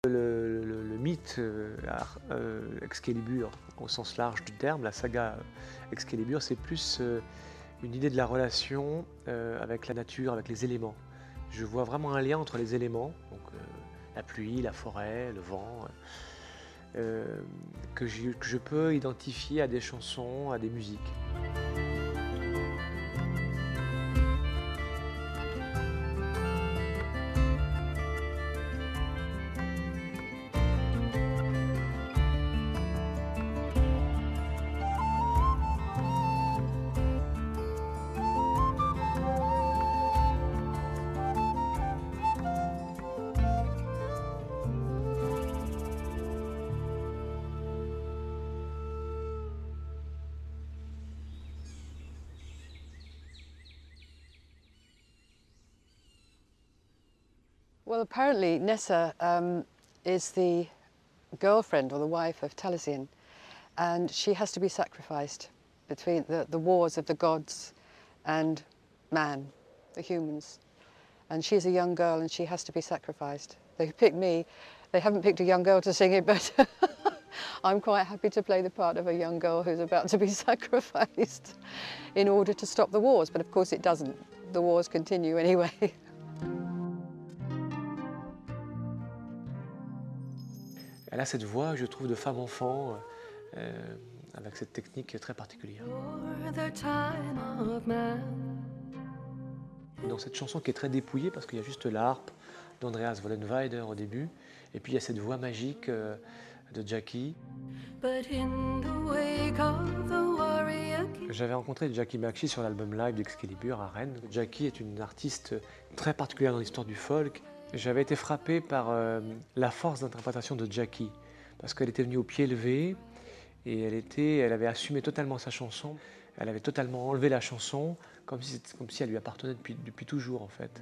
Le mythe Excalibur, au sens large du terme, la saga Excalibur, c'est plus une idée de la relation avec la nature, avec les éléments. Je vois vraiment un lien entre les éléments, donc la pluie, la forêt, le vent, que je peux identifier à des chansons, à des musiques. Well, apparently Nessa is the girlfriend or the wife of Taliesin, and she has to be sacrificed between the wars of the gods and man, the humans. And she's a young girl and she has to be sacrificed. They picked me. They haven't picked a young girl to sing it, but I'm quite happy to play the part of a young girl who's about to be sacrificed in order to stop the wars. But of course it doesn't. The wars continue anyway. Elle a cette voix, je trouve, de femme-enfant, avec cette technique très particulière. Dans cette chanson qui est très dépouillée, parce qu'il y a juste la harpe d'Andreas Vollenweider au début, et puis il y a cette voix magique de Jackie. J'avais rencontré Jackie McShee sur l'album live d'Excalibur à Rennes. Jackie est une artiste très particulière dans l'histoire du folk. J'avais été frappé par la force d'interprétation de Jackie, parce qu'elle était venue au pied levé et elle avait assumé totalement sa chanson. Elle avait totalement enlevé la chanson, comme si elle lui appartenait depuis toujours en fait.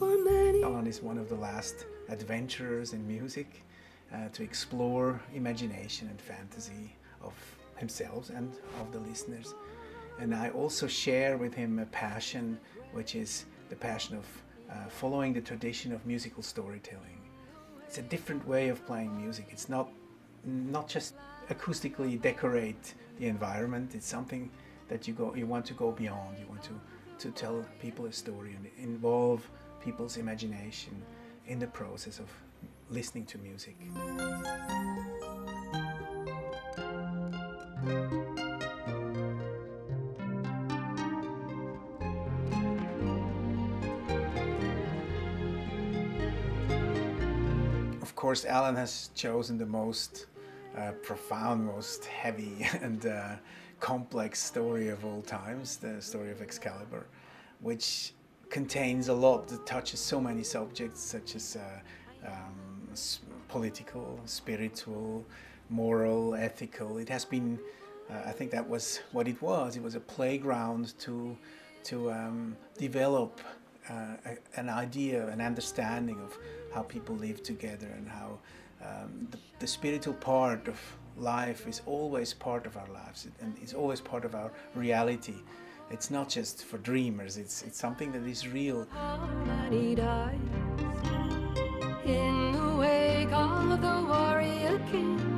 Alan is one of the last adventurers in music to explore imagination and fantasy of himself and of the listeners. And I also share with him a passion, which is the passion of following the tradition of musical storytelling. It's a different way of playing music. It's not just acoustically decorate the environment. It's something that you want to go beyond. You want to tell people a story and involve people's imagination in the process of listening to music. Of course, Alan has chosen the most profound, most heavy and complex story of all times, the story of Excalibur, which contains a lot that touches so many subjects such as political, spiritual, moral, ethical. It has been, I think that was what it was. It was a playground to develop an idea, an understanding of how people live together and how the spiritual part of life is always part of our lives and it's always part of our reality. It's not just for dreamers, it's something that is real. In the wake of the warrior king.